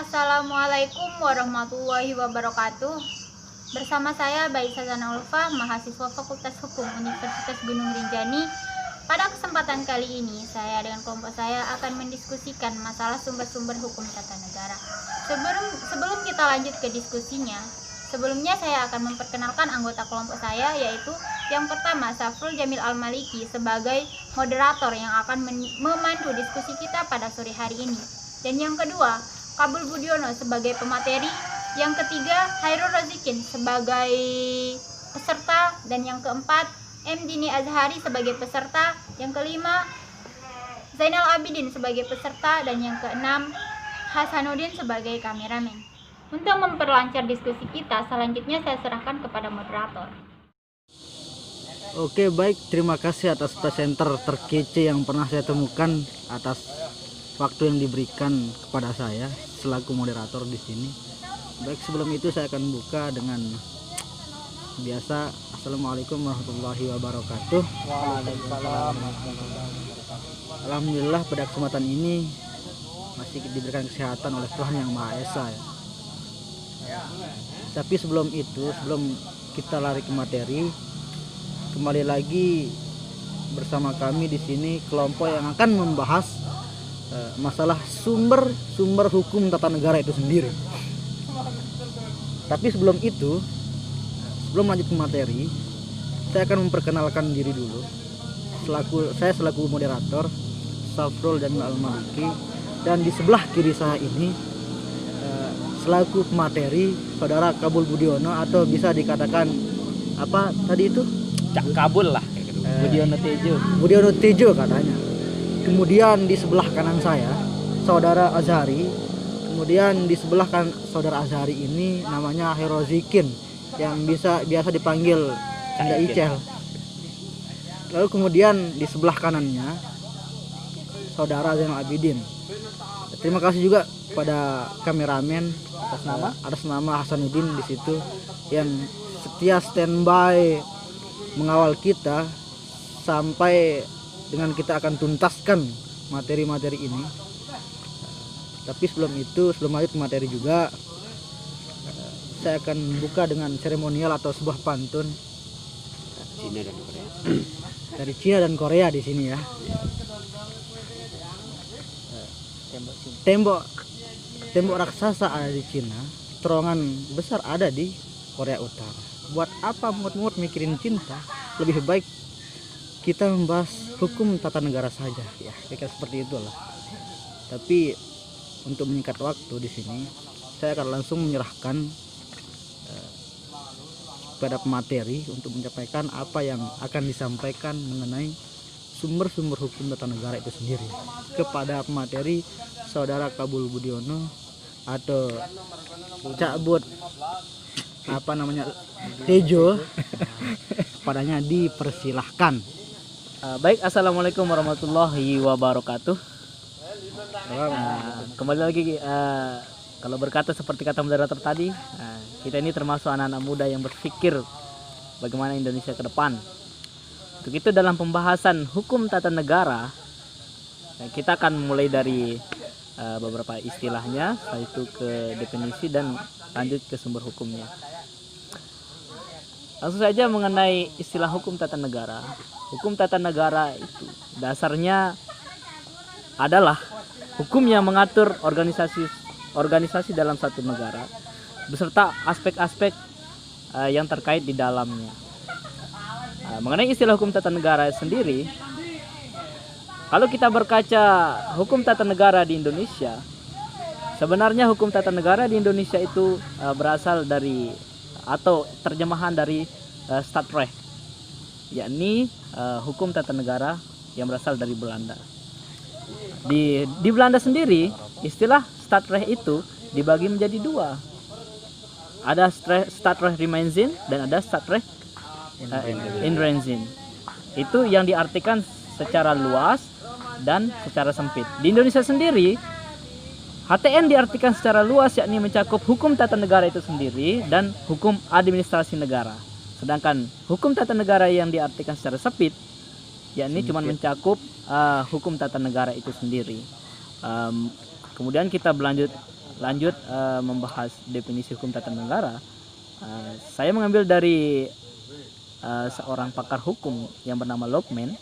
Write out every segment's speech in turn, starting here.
Assalamualaikum warahmatullahi wabarakatuh. Bersama saya Baisa Zana Ulfa, mahasiswa Fakultas Hukum Universitas Gunung Rinjani. Pada kesempatan kali ini, saya dengan kelompok saya akan mendiskusikan masalah sumber-sumber hukum tata negara. Sebelum kita lanjut ke diskusinya, sebelumnya saya akan memperkenalkan anggota kelompok saya, yaitu yang pertama Safrul Jamil Al-Maliki sebagai moderator yang akan memandu diskusi kita pada sore hari ini. Dan yang kedua, Kabul Budiono sebagai pemateri, yang ketiga Hairul Rozikin sebagai peserta, dan yang keempat M. Dini Azhari sebagai peserta, yang kelima Zainal Abidin sebagai peserta, dan yang keenam Hasanuddin sebagai kameramen. Untuk memperlancar diskusi kita, selanjutnya saya serahkan kepada moderator. Oke, baik, terima kasih atas presenter terkece yang pernah saya temukan, atas waktu yang diberikan kepada saya selaku moderator di sini. Baik, sebelum itu saya akan buka dengan biasa. Assalamualaikum warahmatullahi wabarakatuh. Waalaikumsalam. Alhamdulillah pada kesempatan ini masih diberikan kesehatan oleh Tuhan Yang Maha Esa ya. Tapi sebelum itu, sebelum kita lari ke materi, kembali lagi bersama kami di sini kelompok yang akan membahas masalah sumber hukum tata negara itu sendiri. Tapi sebelum itu, sebelum lanjut ke materi, saya akan memperkenalkan diri dulu. Saya selaku moderator Safrul Jamil Al-Maliki, dan di sebelah kiri saya ini selaku pemateri saudara Kabul Budiono, atau bisa dikatakan apa tadi itu? Cak Kabul lah. Budiono Tejo katanya. Kemudian di sebelah kanan saya saudara Azhari. Kemudian di sebelah kan saudara Azhari ini namanya Hairul Rozikin, yang biasa dipanggil Canda Icel. Lalu kemudian di sebelah kanannya saudara Zainal Abidin. Terima kasih juga pada kameramen atas nama Hasanuddin di situ, yang setia standby mengawal kita sampai dengan kita akan tuntaskan materi-materi ini. Tapi sebelum itu, sebelum lanjut ke materi juga, saya akan buka dengan seremonial atau sebuah pantun Cina dan Korea. dari Cina dan Korea di sini ya. Tembok raksasa ada di Cina, terowongan besar ada di Korea Utara. Buat apa muut-muut mikirin cinta? Lebih baik kita membahas hukum tata negara saja ya, kayak seperti itulah. Tapi untuk menyingkat waktu di sini, saya akan langsung menyerahkan kepada pemateri untuk menyampaikan apa yang akan disampaikan mengenai sumber-sumber hukum tata negara itu sendiri kepada pemateri saudara Kabul Budiono atau Cak Bud Tejo. Padanya dipersilahkan. Baik, assalamualaikum warahmatullahi wabarakatuh. Kembali lagi, kalau berkata seperti kata moderator tadi, kita ini termasuk anak-anak muda yang berpikir bagaimana Indonesia ke depan. Untuk itu dalam pembahasan hukum tata negara, kita akan mulai dari beberapa istilahnya, setelah itu ke definisi dan lanjut ke sumber hukumnya. Langsung saja mengenai istilah hukum tata negara. Hukum tata negara itu dasarnya adalah hukum yang mengatur organisasi dalam satu negara beserta aspek-aspek yang terkait di dalamnya. Mengenai istilah hukum tata negara sendiri, kalau kita berkaca hukum tata negara di Indonesia, sebenarnya hukum tata negara di Indonesia itu berasal dari atau terjemahan dari Stadrecht, yakni hukum tata negara yang berasal dari Belanda. Di Belanda sendiri, istilah Stadrecht itu dibagi menjadi dua. Ada Stadrecht Rijnzin dan ada Stadrecht Inrenzin. Itu yang diartikan secara luas dan secara sempit. Di Indonesia sendiri, HTN diartikan secara luas, yakni mencakup hukum tata negara itu sendiri dan hukum administrasi negara. Sedangkan hukum tata negara yang diartikan secara sempit, yakni cuma mencakup hukum tata negara itu sendiri. Kemudian kita berlanjut lanjut membahas definisi hukum tata negara, saya mengambil dari seorang pakar hukum yang bernama Lockman,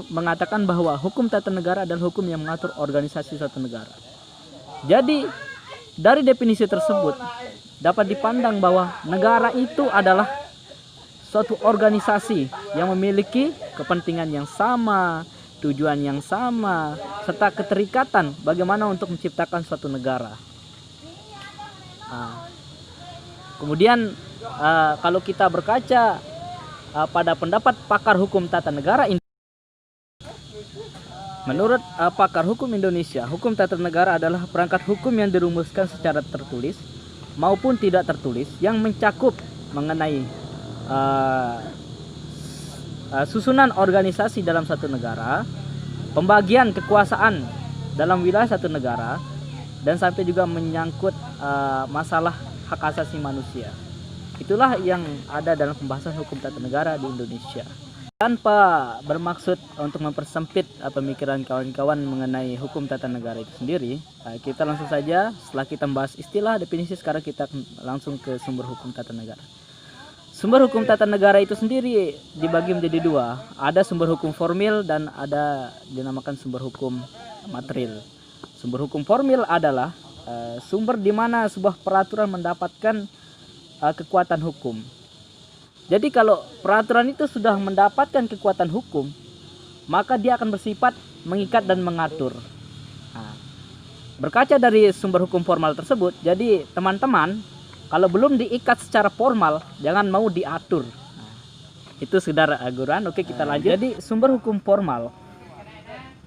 mengatakan bahwa hukum tata negara adalah hukum yang mengatur organisasi suatu negara. Jadi dari definisi tersebut dapat dipandang bahwa negara itu adalah suatu organisasi yang memiliki kepentingan yang sama, tujuan yang sama, serta keterikatan bagaimana untuk menciptakan suatu negara. Kemudian kalau kita berkaca pada pendapat pakar hukum tata negara, menurut pakar hukum Indonesia, hukum tata negara adalah perangkat hukum yang dirumuskan secara tertulis maupun tidak tertulis yang mencakup mengenai susunan organisasi dalam satu negara, pembagian kekuasaan dalam wilayah satu negara, dan sampai juga menyangkut masalah hak asasi manusia. Itulah yang ada dalam pembahasan hukum tata negara di Indonesia. Tanpa bermaksud untuk mempersempit pemikiran kawan-kawan mengenai hukum tata negara itu sendiri, kita langsung saja, setelah kita membahas istilah definisi, sekarang kita langsung ke sumber hukum tata negara. Sumber hukum tata negara itu sendiri dibagi menjadi dua. Ada sumber hukum formil dan ada dinamakan sumber hukum material. Sumber hukum formil adalah sumber di mana sebuah peraturan mendapatkan kekuatan hukum. Jadi kalau peraturan itu sudah mendapatkan kekuatan hukum, maka dia akan bersifat mengikat dan mengatur. Berkaca dari sumber hukum formal tersebut, jadi teman-teman, kalau belum diikat secara formal, jangan mau diatur. Itu sekedar aguran. Oke, kita lanjut. Jadi sumber hukum formal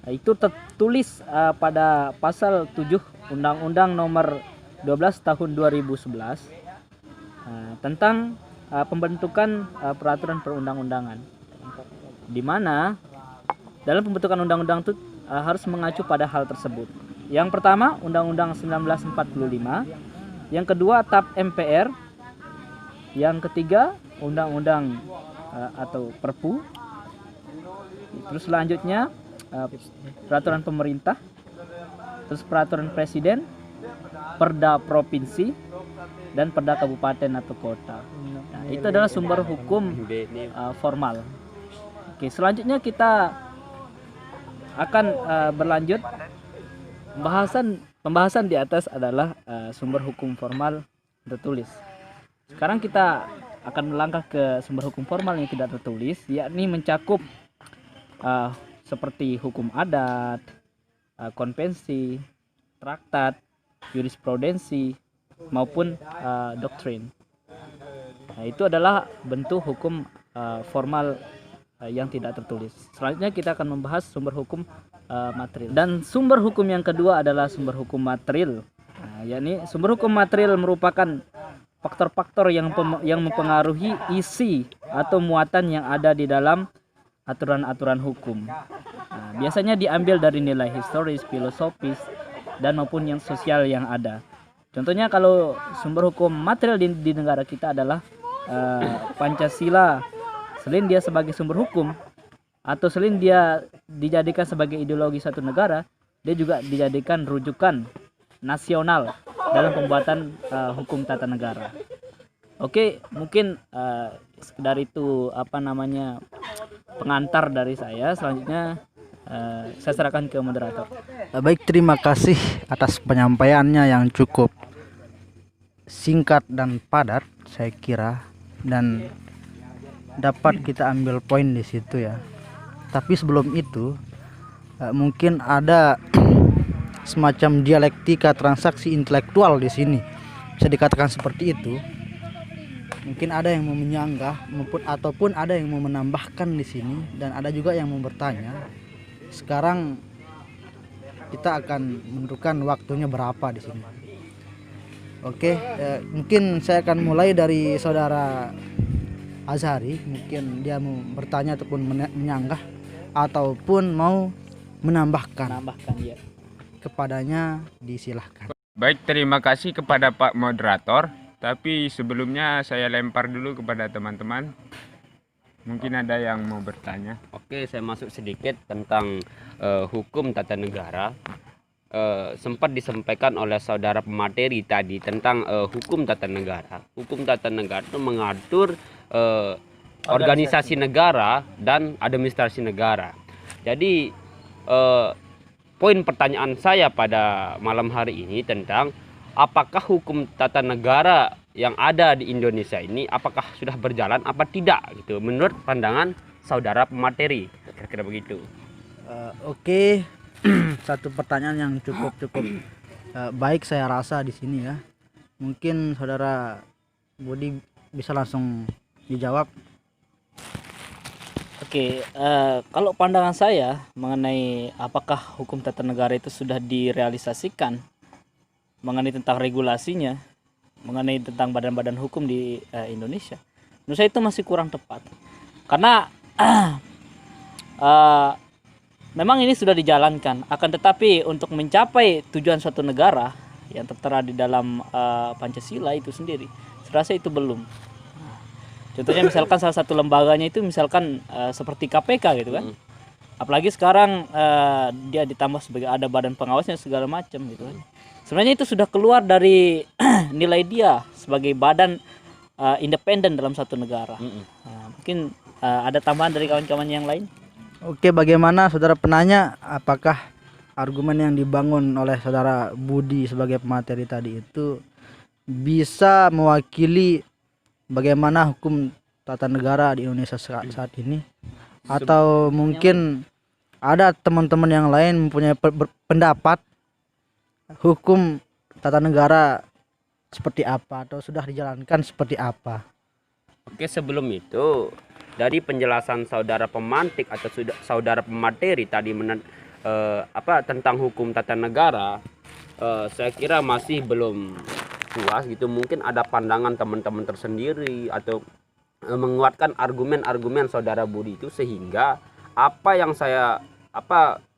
itu tertulis pada pasal 7 Undang-Undang Nomor 12 Tahun 2011 tentang pembentukan peraturan perundang-undangan, di mana dalam pembentukan undang-undang itu harus mengacu pada hal tersebut. Yang pertama, Undang-Undang 1945. Yang kedua, TAP MPR. Yang ketiga, Undang-Undang atau Perpu. Terus selanjutnya peraturan pemerintah, terus peraturan presiden, perda provinsi, dan perda kabupaten atau kota. Nah, itu adalah sumber hukum formal. Oke, selanjutnya kita akan berlanjut. Pembahasan di atas adalah sumber hukum formal tertulis. Sekarang kita akan melangkah ke sumber hukum formal yang tidak tertulis, yakni mencakup seperti hukum adat, konvensi, traktat, jurisprudensi, maupun doktrin. Nah, itu adalah bentuk hukum formal yang tidak tertulis. Selanjutnya kita akan membahas sumber hukum material. Dan sumber hukum yang kedua adalah sumber hukum material. Yakni sumber hukum material merupakan faktor-faktor yang mempengaruhi isi atau muatan yang ada di dalam aturan-aturan hukum. Biasanya diambil dari nilai historis, filosofis, dan maupun yang sosial yang ada. Contohnya kalau sumber hukum material di negara kita adalah Pancasila. Selain dia sebagai sumber hukum, atau selain dia dijadikan sebagai ideologi satu negara, dia juga dijadikan rujukan nasional dalam pembuatan hukum tata negara. Oke, mungkin sekedar itu pengantar dari saya. Selanjutnya saya serahkan ke moderator. Baik, terima kasih atas penyampaiannya yang cukup singkat dan padat, saya kira, dan dapat kita ambil poin di situ ya. Tapi sebelum itu mungkin ada semacam dialektika transaksi intelektual di sini, bisa dikatakan seperti itu. Mungkin ada yang mau menyanggah ataupun ada yang mau menambahkan di sini, dan ada juga yang mau bertanya. Sekarang kita akan menentukan waktunya berapa di sini. Oke, mungkin saya akan mulai dari saudara Azhari. Mungkin dia mau bertanya ataupun menyanggah ataupun mau menambahkan Ya. Kepadanya disilahkan. Baik, terima kasih kepada Pak Moderator. Tapi sebelumnya saya lempar dulu kepada teman-teman. Mungkin ada yang mau bertanya. Oke, saya masuk sedikit tentang hukum tata negara. sempat disampaikan oleh saudara pemateri tadi tentang hukum tata negara. Hukum tata negara itu mengatur organisasi negara dan administrasi negara. Jadi poin pertanyaan saya pada malam hari ini tentang apakah hukum tata negara yang ada di Indonesia ini apakah sudah berjalan apa tidak gitu menurut pandangan saudara pemateri, kira-kira begitu. Oke. Satu pertanyaan yang cukup baik saya rasa di sini ya. Mungkin saudara Budi bisa langsung dijawab. Oke, kalau pandangan saya mengenai apakah hukum tata negara itu sudah direalisasikan, mengenai tentang regulasinya, mengenai tentang badan-badan hukum di Indonesia, menurut saya itu masih kurang tepat. Karena memang ini sudah dijalankan, akan tetapi untuk mencapai tujuan suatu negara yang tertera di dalam Pancasila itu sendiri, saya rasa itu belum. Contohnya misalkan salah satu lembaganya itu misalkan seperti KPK gitu kan. Apalagi sekarang dia ditambah sebagai ada badan pengawasnya segala macam gitu kan. Sebenarnya itu sudah keluar dari nilai dia sebagai badan independen dalam satu negara. Mungkin ada tambahan dari kawan-kawan yang lain. Oke, bagaimana saudara penanya, apakah argumen yang dibangun oleh saudara Budi sebagai pemateri tadi itu bisa mewakili bagaimana hukum tata negara di Indonesia saat ini? Atau mungkin ada teman-teman yang lain mempunyai pendapat hukum tata negara seperti apa atau sudah dijalankan seperti apa? Oke, sebelum itu dari penjelasan saudara pemantik atau saudara pemateri tadi tentang hukum tata negara, saya kira masih belum puas gitu. Mungkin ada pandangan teman-teman tersendiri atau menguatkan argumen-argumen saudara Budi itu sehingga apa yang saya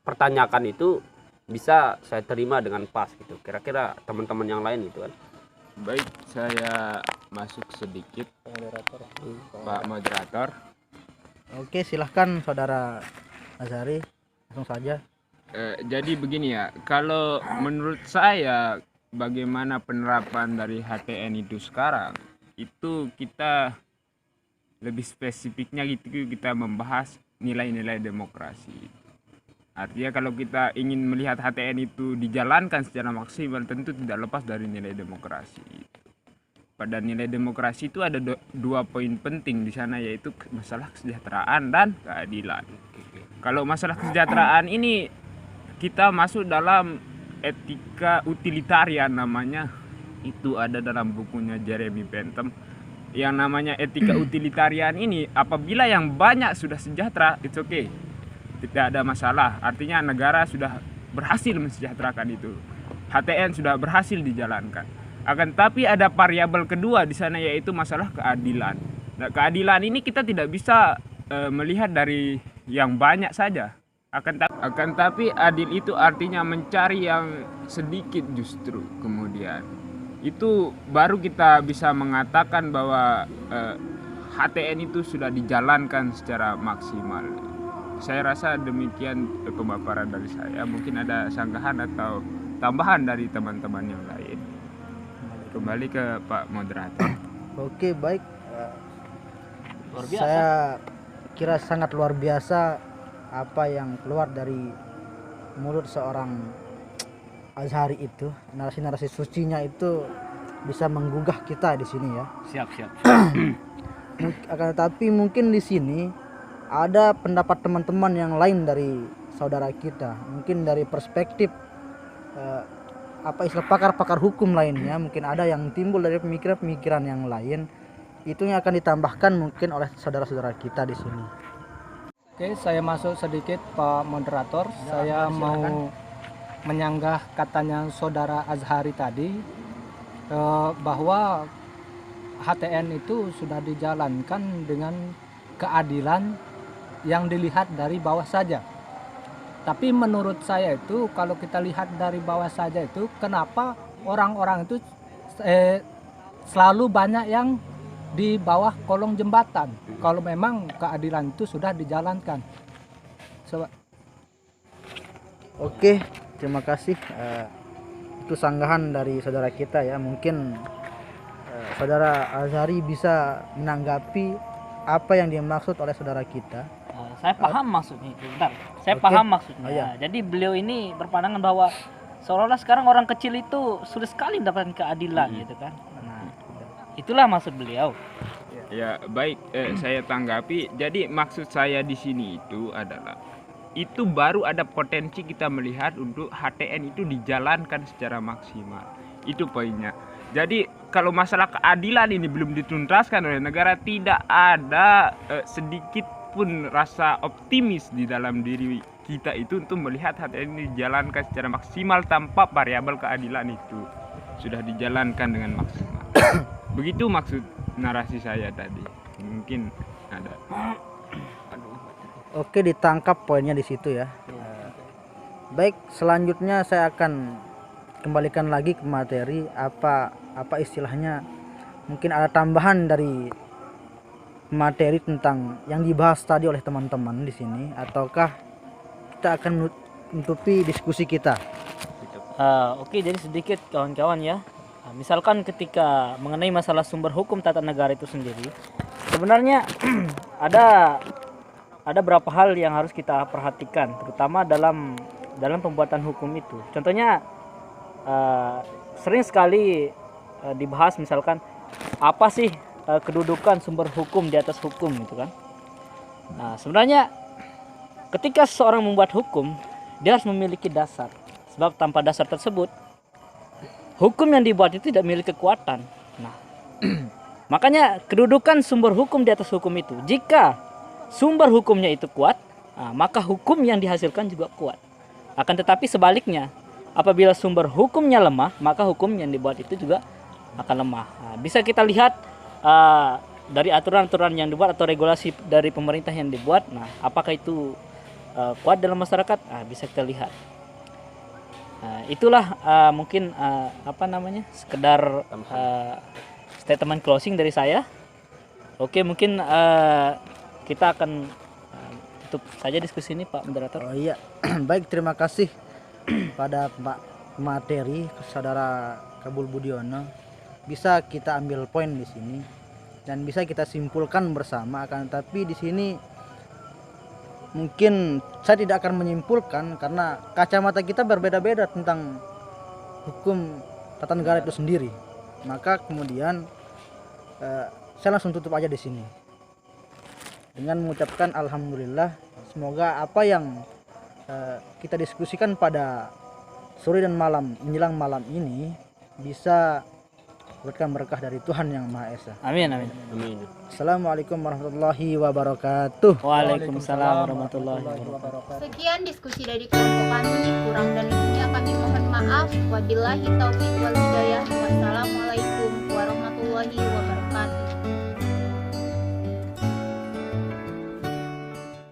pertanyakan itu bisa saya terima dengan pas gitu. Kira-kira teman-teman yang lain gitu kan. Baik, saya masuk sedikit, Pak Moderator. Oke, silahkan saudara Azhari, langsung saja. Jadi begini ya, kalau menurut saya bagaimana penerapan dari HTN itu sekarang, itu kita lebih spesifiknya gitu, kita membahas nilai-nilai demokrasi. Artinya kalau kita ingin melihat HTN itu dijalankan secara maksimal, tentu tidak lepas dari nilai demokrasi. Pada nilai demokrasi itu ada dua poin penting di sana, yaitu masalah kesejahteraan dan keadilan. Kalau masalah kesejahteraan ini kita masuk dalam etika utilitarian namanya, itu ada dalam bukunya Jeremy Bentham. Yang namanya etika utilitarian ini, apabila yang banyak sudah sejahtera, it's okay, tidak ada masalah. Artinya negara sudah berhasil mensejahterakan itu, HTN sudah berhasil dijalankan. Akan tapi ada variabel kedua di sana, yaitu masalah keadilan. Nah, keadilan ini kita tidak bisa melihat dari yang banyak saja. Akan tapi adil itu artinya mencari yang sedikit justru. Kemudian itu baru kita bisa mengatakan bahwa HTN itu sudah dijalankan secara maksimal. Saya rasa demikian pemaparan dari saya. Mungkin ada sanggahan atau tambahan dari teman-teman yang lain. Kembali ke Pak Moderator. Oke, baik. Luar biasa. Saya kira sangat luar biasa apa yang keluar dari mulut seorang Azhari itu. Narasi-narasi sucinya itu bisa menggugah kita di sini ya. Siap. Akan tetapi mungkin di sini ada pendapat teman-teman yang lain dari saudara kita, mungkin dari perspektif istilah pakar-pakar hukum lainnya, mungkin ada yang timbul dari pemikiran-pemikiran yang lain, itu yang akan ditambahkan mungkin oleh saudara-saudara kita di sini. Oke, saya masuk sedikit Pak Moderator. Saya mau menyanggah katanya saudara Azhari tadi bahwa HTN itu sudah dijalankan dengan keadilan yang dilihat dari bawah saja. Tapi menurut saya itu kalau kita lihat dari bawah saja itu, kenapa orang-orang itu selalu banyak yang di bawah kolong jembatan kalau memang keadilan itu sudah dijalankan. Oke, terima kasih. Itu sanggahan dari saudara kita ya. Mungkin saudara Azhari bisa menanggapi apa yang dimaksud oleh saudara kita. Saya paham maksudnya itu. Bentar. Saya Oke. paham maksudnya. Oh, iya. Jadi beliau ini berpandangan bahwa seolah-olah sekarang orang kecil itu sulit sekali mendapatkan keadilan gitu kan. Nah, itulah maksud beliau. Ya baik, saya tanggapi. Jadi maksud saya di sini itu adalah itu baru ada potensi kita melihat untuk HTN itu dijalankan secara maksimal. Itu poinnya. Jadi kalau masalah keadilan ini belum dituntaskan oleh negara, tidak ada sedikit pun rasa optimis di dalam diri kita itu untuk melihat HTN ini dijalankan secara maksimal tanpa variabel keadilan itu sudah dijalankan dengan maksimal. Begitu maksud narasi saya tadi. Mungkin ada. Oke, ditangkap poinnya di situ ya. Baik, selanjutnya saya akan kembalikan lagi ke materi apa istilahnya. Mungkin ada tambahan dari materi tentang yang dibahas tadi oleh teman-teman di sini, ataukah kita akan menutupi diskusi kita? Oke, jadi sedikit kawan-kawan ya. Misalkan ketika mengenai masalah sumber hukum tata negara itu sendiri, sebenarnya ada beberapa hal yang harus kita perhatikan, terutama dalam pembuatan hukum itu. Contohnya sering sekali dibahas misalkan apa sih kedudukan sumber hukum di atas hukum gitu kan. Nah, sebenarnya ketika seseorang membuat hukum, dia harus memiliki dasar. Sebab tanpa dasar tersebut, hukum yang dibuat itu tidak memiliki kekuatan. Nah, makanya kedudukan sumber hukum di atas hukum itu, jika sumber hukumnya itu kuat, maka hukum yang dihasilkan juga kuat. Akan tetapi sebaliknya, apabila sumber hukumnya lemah, maka hukum yang dibuat itu juga akan lemah. Nah, bisa kita lihat dari aturan-aturan yang dibuat atau regulasi dari pemerintah yang dibuat. Nah, apakah itu kuat dalam masyarakat? Bisa kita lihat. Itulah mungkin sekedar statement closing dari saya. Oke, mungkin kita akan tutup saja diskusi ini, Pak Moderator. Oh iya, baik, terima kasih pada Pak materi saudara Kabul Budiono. Bisa kita ambil poin di sini dan bisa kita simpulkan bersama. Akan tetapi di sini mungkin saya tidak akan menyimpulkan karena kacamata kita berbeda-beda tentang hukum tata negara itu sendiri. Maka kemudian saya langsung tutup aja di sini dengan mengucapkan alhamdulillah. Semoga apa yang kita diskusikan pada sore dan malam menjelang malam ini bisa memberikan berkah dari Tuhan Yang Maha Esa. Amin, amin. Amin. Assalamualaikum warahmatullahi wabarakatuh. Waalaikumsalam warahmatullahi wabarakatuh. Sekian diskusi dari kelompok kami, kurang dan lebihnya kami mohon maaf. Wabillahi taufiq wal